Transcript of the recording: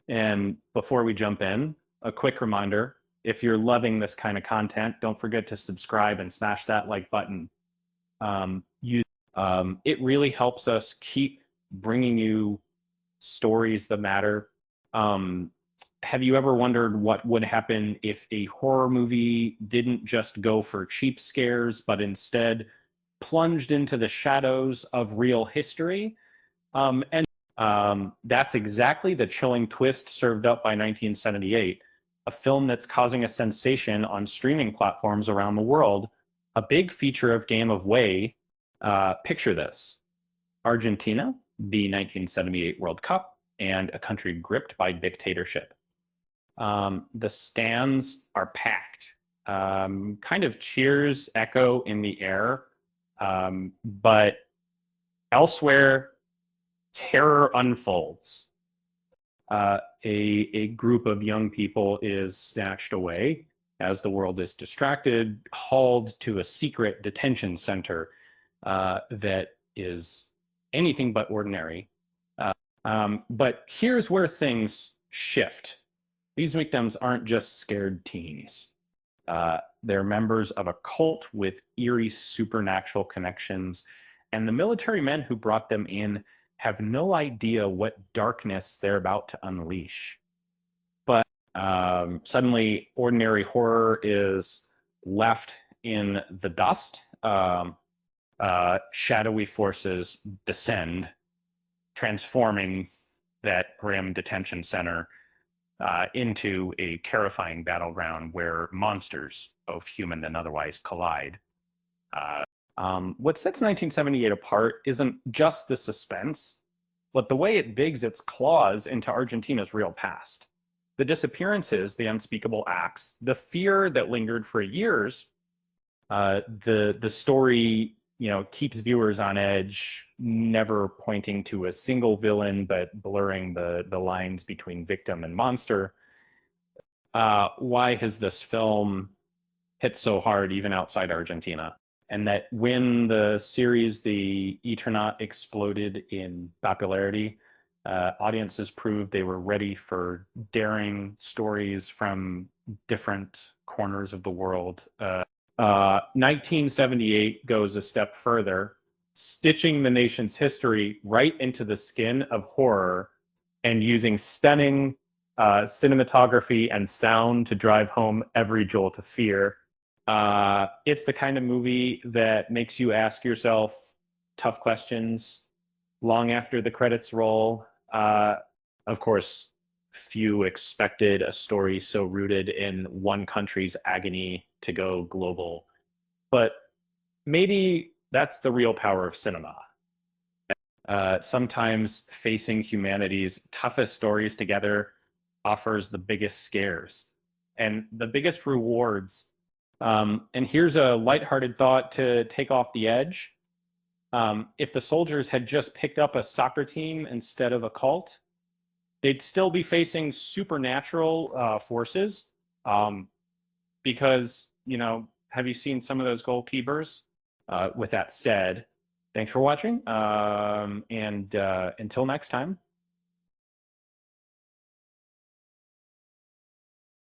And before we jump in, a quick reminder, if you're loving this kind of content, don't forget to subscribe and smash that like button. Use It really helps us keep bringing you stories that matter. Um, have you ever wondered what would happen if a horror movie didn't just go for cheap scares, but instead plunged into the shadows of real history? And That's exactly the chilling twist served up by 1978, a film that's causing a sensation on streaming platforms around the world, a big feature of Game of Way. Picture this: Argentina, the 1978 World Cup, and a country gripped by dictatorship. The stands are packed. Kind of cheers echo in the air, but elsewhere, terror unfolds. A group of young people is snatched away as the world is distracted, hauled to a secret detention center that is anything but ordinary. But here's where things shift. These victims aren't just scared teens. They're members of a cult with eerie supernatural connections, and the military men who brought them in have no idea what darkness they're about to unleash. But suddenly, ordinary horror is left in the dust. Shadowy forces descend, transforming that grim detention center into a terrifying battleground where monsters, both human and otherwise, collide. What sets 1978 apart isn't just the suspense, but the way it digs its claws into Argentina's real past. The disappearances, the unspeakable acts, the fear that lingered for years. The story, keeps viewers on edge, never pointing to a single villain, but blurring the lines between victim and monster. Why has this film hit so hard even outside Argentina? And that when the series The Eternaut exploded in popularity, audiences proved they were ready for daring stories from different corners of the world. 1978 goes a step further, stitching the nation's history right into the skin of horror and using stunning cinematography and sound to drive home every jolt of fear. It's the kind of movie that makes you ask yourself tough questions long after the credits roll. Of course, few expected a story so rooted in one country's agony to go global. But maybe that's the real power of cinema. Sometimes facing humanity's toughest stories together offers the biggest scares and the biggest rewards. And here's a lighthearted thought to take off the edge. If the soldiers had just picked up a soccer team instead of a cult, they'd still be facing supernatural forces. Um, because, have you seen some of those goalkeepers? With that said, thanks for watching. And until next time.